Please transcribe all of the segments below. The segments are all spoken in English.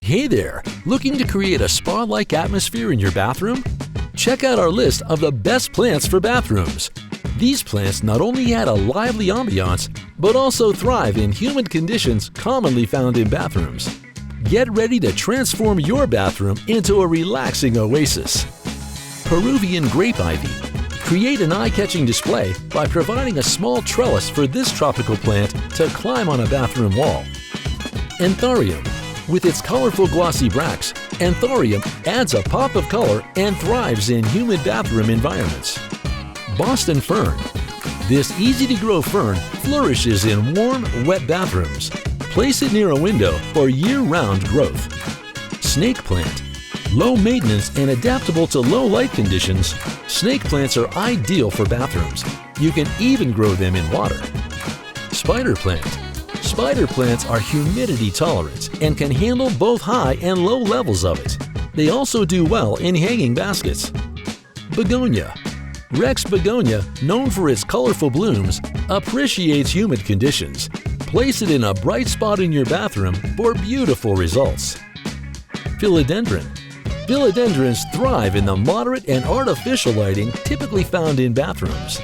Hey there! Looking to create a spa-like atmosphere in your bathroom? Check out our list of the best plants for bathrooms. These plants not only add a lively ambiance, but also thrive in humid conditions commonly found in bathrooms. Get ready to transform your bathroom into a relaxing oasis. Peruvian Grape Ivy. Create an eye-catching display by providing a small trellis for this tropical plant to climb on a bathroom wall. Anthurium. With its colorful glossy bracts, Anthurium adds a pop of color and thrives in humid bathroom environments. Boston Fern. This easy-to-grow fern flourishes in warm, wet bathrooms. Place it near a window for year-round growth. Snake plant. Low maintenance and adaptable to low light conditions, snake plants are ideal for bathrooms. You can even grow them in water. Spider plant. Spider plants are humidity tolerant and can handle both high and low levels of it. They also do well in hanging baskets. Begonia. Rex begonia, known for its colorful blooms, appreciates humid conditions. Place it in a bright spot in your bathroom for beautiful results. Philodendron. Philodendrons thrive in the moderate and artificial lighting typically found in bathrooms.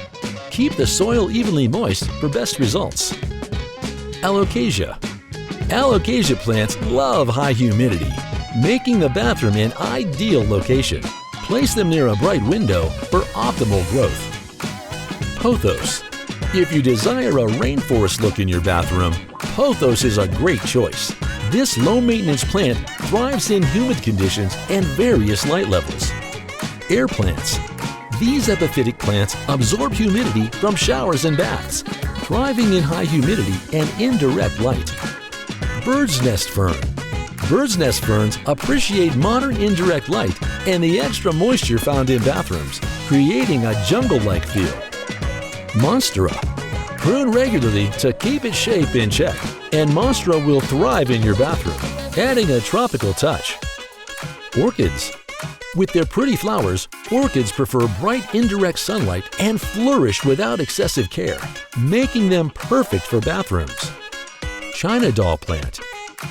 Keep the soil evenly moist for best results. Alocasia. Alocasia plants love high humidity, making the bathroom an ideal location. Place them near a bright window for optimal growth. Pothos. If you desire a rainforest look in your bathroom, pothos is a great choice. This low-maintenance plant thrives in humid conditions and various light levels. Air plants. These epiphytic plants absorb humidity from showers and baths, thriving in high humidity and indirect light. Bird's nest fern. Bird's nest ferns appreciate modern indirect light and the extra moisture found in bathrooms, creating a jungle-like feel. Monstera. Prune regularly to keep its shape in check, and Monstera will thrive in your bathroom, adding a tropical touch. Orchids. With their pretty flowers, orchids prefer bright indirect sunlight and flourish without excessive care, making them perfect for bathrooms. China doll plant.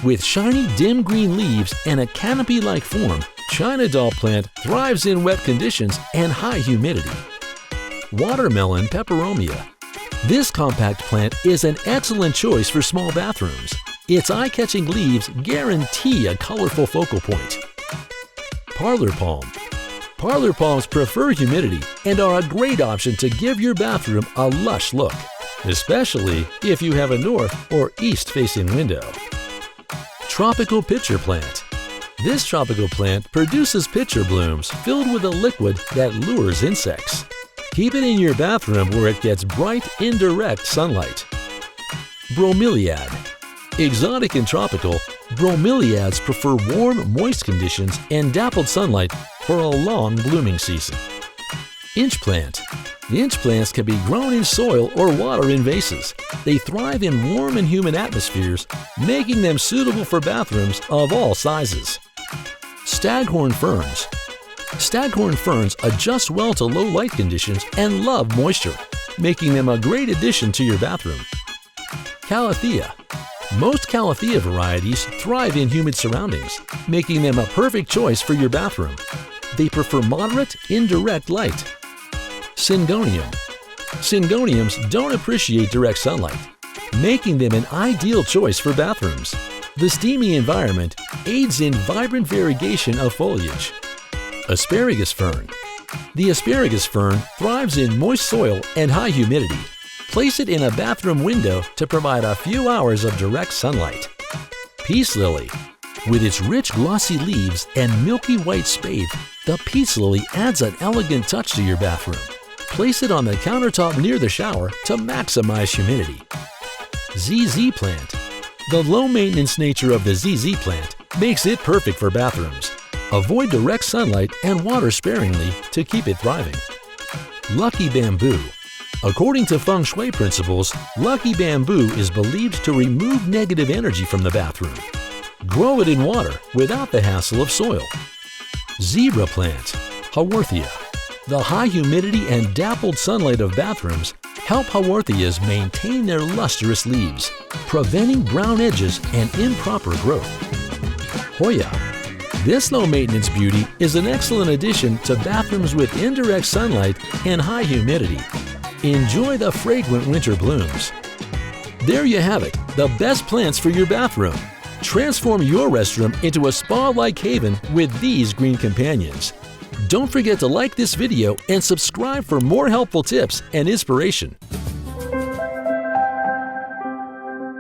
With shiny dim green leaves and a canopy-like form, China doll plant thrives in wet conditions and high humidity. Watermelon peperomia. This compact plant is an excellent choice for small bathrooms. Its eye-catching leaves guarantee a colorful focal point. Parlor palm. Parlor palms prefer humidity and are a great option to give your bathroom a lush look, especially if you have a north or east-facing window. Tropical pitcher plant. This tropical plant produces pitcher blooms filled with a liquid that lures insects. Keep it in your bathroom where it gets bright, indirect sunlight. Bromeliad. Exotic and tropical, bromeliads prefer warm, moist conditions and dappled sunlight for a long blooming season. Inch plant. Inch plants can be grown in soil or water in vases. They thrive in warm and humid atmospheres, making them suitable for bathrooms of all sizes. Staghorn ferns. Staghorn ferns adjust well to low light conditions and love moisture, making them a great addition to your bathroom. Calathea. Most Calathea varieties thrive in humid surroundings, making them a perfect choice for your bathroom. They prefer moderate, indirect light. Syngonium. Syngoniums don't appreciate direct sunlight, making them an ideal choice for bathrooms. The steamy environment aids in vibrant variegation of foliage. Asparagus fern. The asparagus fern thrives in moist soil and high humidity. Place it in a bathroom window to provide a few hours of direct sunlight. Peace lily. With its rich glossy leaves and milky white spathe, the peace lily adds an elegant touch to your bathroom. Place it on the countertop near the shower to maximize humidity. ZZ plant. The low-maintenance nature of the ZZ plant makes it perfect for bathrooms. Avoid direct sunlight and water sparingly to keep it thriving. Lucky bamboo. According to feng shui principles, lucky bamboo is believed to remove negative energy from the bathroom. Grow it in water without the hassle of soil. Zebra plant. Haworthia. The high humidity and dappled sunlight of bathrooms help haworthias maintain their lustrous leaves, preventing brown edges and improper growth. Hoya. This low-maintenance beauty is an excellent addition to bathrooms with indirect sunlight and high humidity. Enjoy the fragrant winter blooms. There you have it, the best plants for your bathroom. Transform your restroom into a spa-like haven with these green companions. Don't forget to like this video and subscribe for more helpful tips and inspiration.